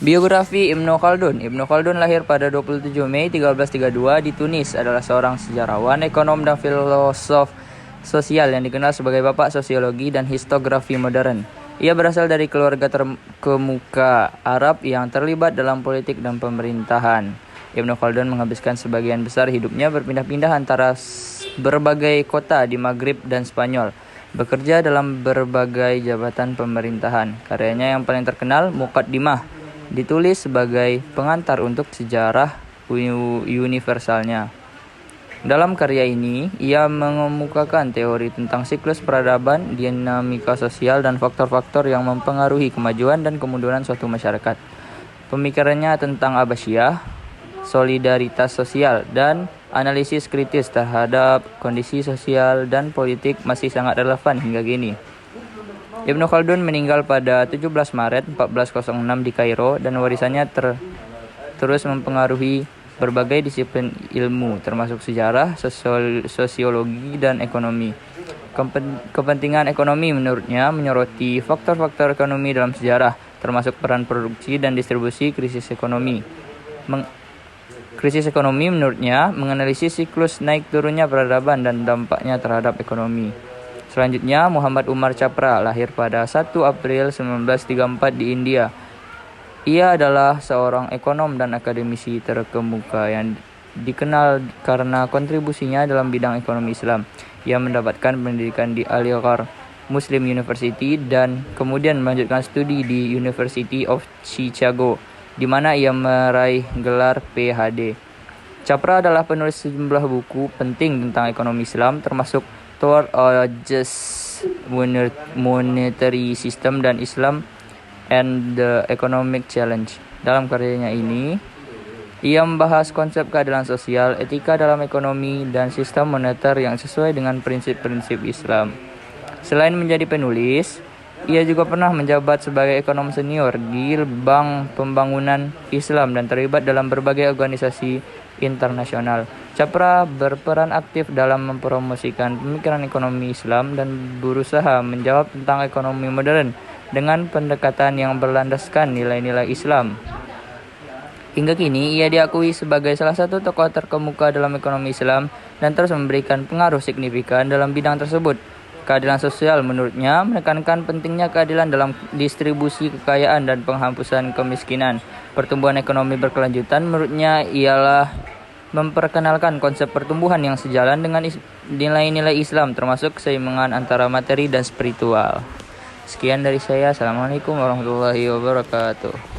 Biografi Ibnu Khaldun. Ibnu Khaldun lahir pada 27 Mei 1332 di Tunis, adalah seorang sejarawan, ekonom, dan filosof sosial yang dikenal sebagai bapak sosiologi dan histografi modern. Ia berasal dari keluarga terkemuka Arab yang terlibat dalam politik dan pemerintahan. Ibnu Khaldun menghabiskan sebagian besar hidupnya berpindah-pindah antara berbagai kota di Maghrib dan Spanyol, bekerja dalam berbagai jabatan pemerintahan. Karyanya yang paling terkenal, Muqaddimah, ditulis sebagai pengantar untuk sejarah universalnya. Dalam karya ini, ia mengemukakan teori tentang siklus peradaban, dinamika sosial, dan faktor-faktor yang mempengaruhi kemajuan dan kemunduran suatu masyarakat. Pemikirannya tentang Abbasiyah, solidaritas sosial, dan analisis kritis terhadap kondisi sosial dan politik masih sangat relevan hingga kini. Ibnu Khaldun meninggal pada 17 Maret 1406 di Kairo, dan warisannya terus mempengaruhi berbagai disiplin ilmu, termasuk sejarah, sosiologi, dan ekonomi. Kepentingan ekonomi menurutnya menyoroti faktor-faktor ekonomi dalam sejarah, termasuk peran produksi dan distribusi krisis ekonomi. Krisis ekonomi menurutnya menganalisis siklus naik turunnya peradaban dan dampaknya terhadap ekonomi. Selanjutnya, Muhammad Umar Chapra lahir pada 1 April 1934 di India. Ia adalah seorang ekonom dan akademisi terkemuka yang dikenal karena kontribusinya dalam bidang ekonomi Islam. Ia mendapatkan pendidikan di Al-Azhar Muslim University dan kemudian melanjutkan studi di University of Chicago, di mana ia meraih gelar PhD. Chapra adalah penulis sejumlah buku penting tentang ekonomi Islam, termasuk Toward a Just Monetary System dan Islam and the Economic Challenge. Dalam karyanya ini, ia membahas konsep keadilan sosial, etika dalam ekonomi, dan sistem moneter yang sesuai dengan prinsip-prinsip Islam. Selain menjadi penulis, ia juga pernah menjabat sebagai ekonom senior di Bank Pembangunan Islam dan terlibat dalam berbagai organisasi internasional. Chapra berperan aktif dalam mempromosikan pemikiran ekonomi Islam dan berusaha menjawab tentang ekonomi modern dengan pendekatan yang berlandaskan nilai-nilai Islam. Hingga kini, ia diakui sebagai salah satu tokoh terkemuka dalam ekonomi Islam dan terus memberikan pengaruh signifikan dalam bidang tersebut. Keadilan sosial menurutnya menekankan pentingnya keadilan dalam distribusi kekayaan dan penghapusan kemiskinan. Pertumbuhan ekonomi berkelanjutan menurutnya ialah memperkenalkan konsep pertumbuhan yang sejalan dengan nilai-nilai Islam, termasuk keseimbangan antara materi dan spiritual. Sekian dari saya. Assalamualaikum warahmatullahi wabarakatuh.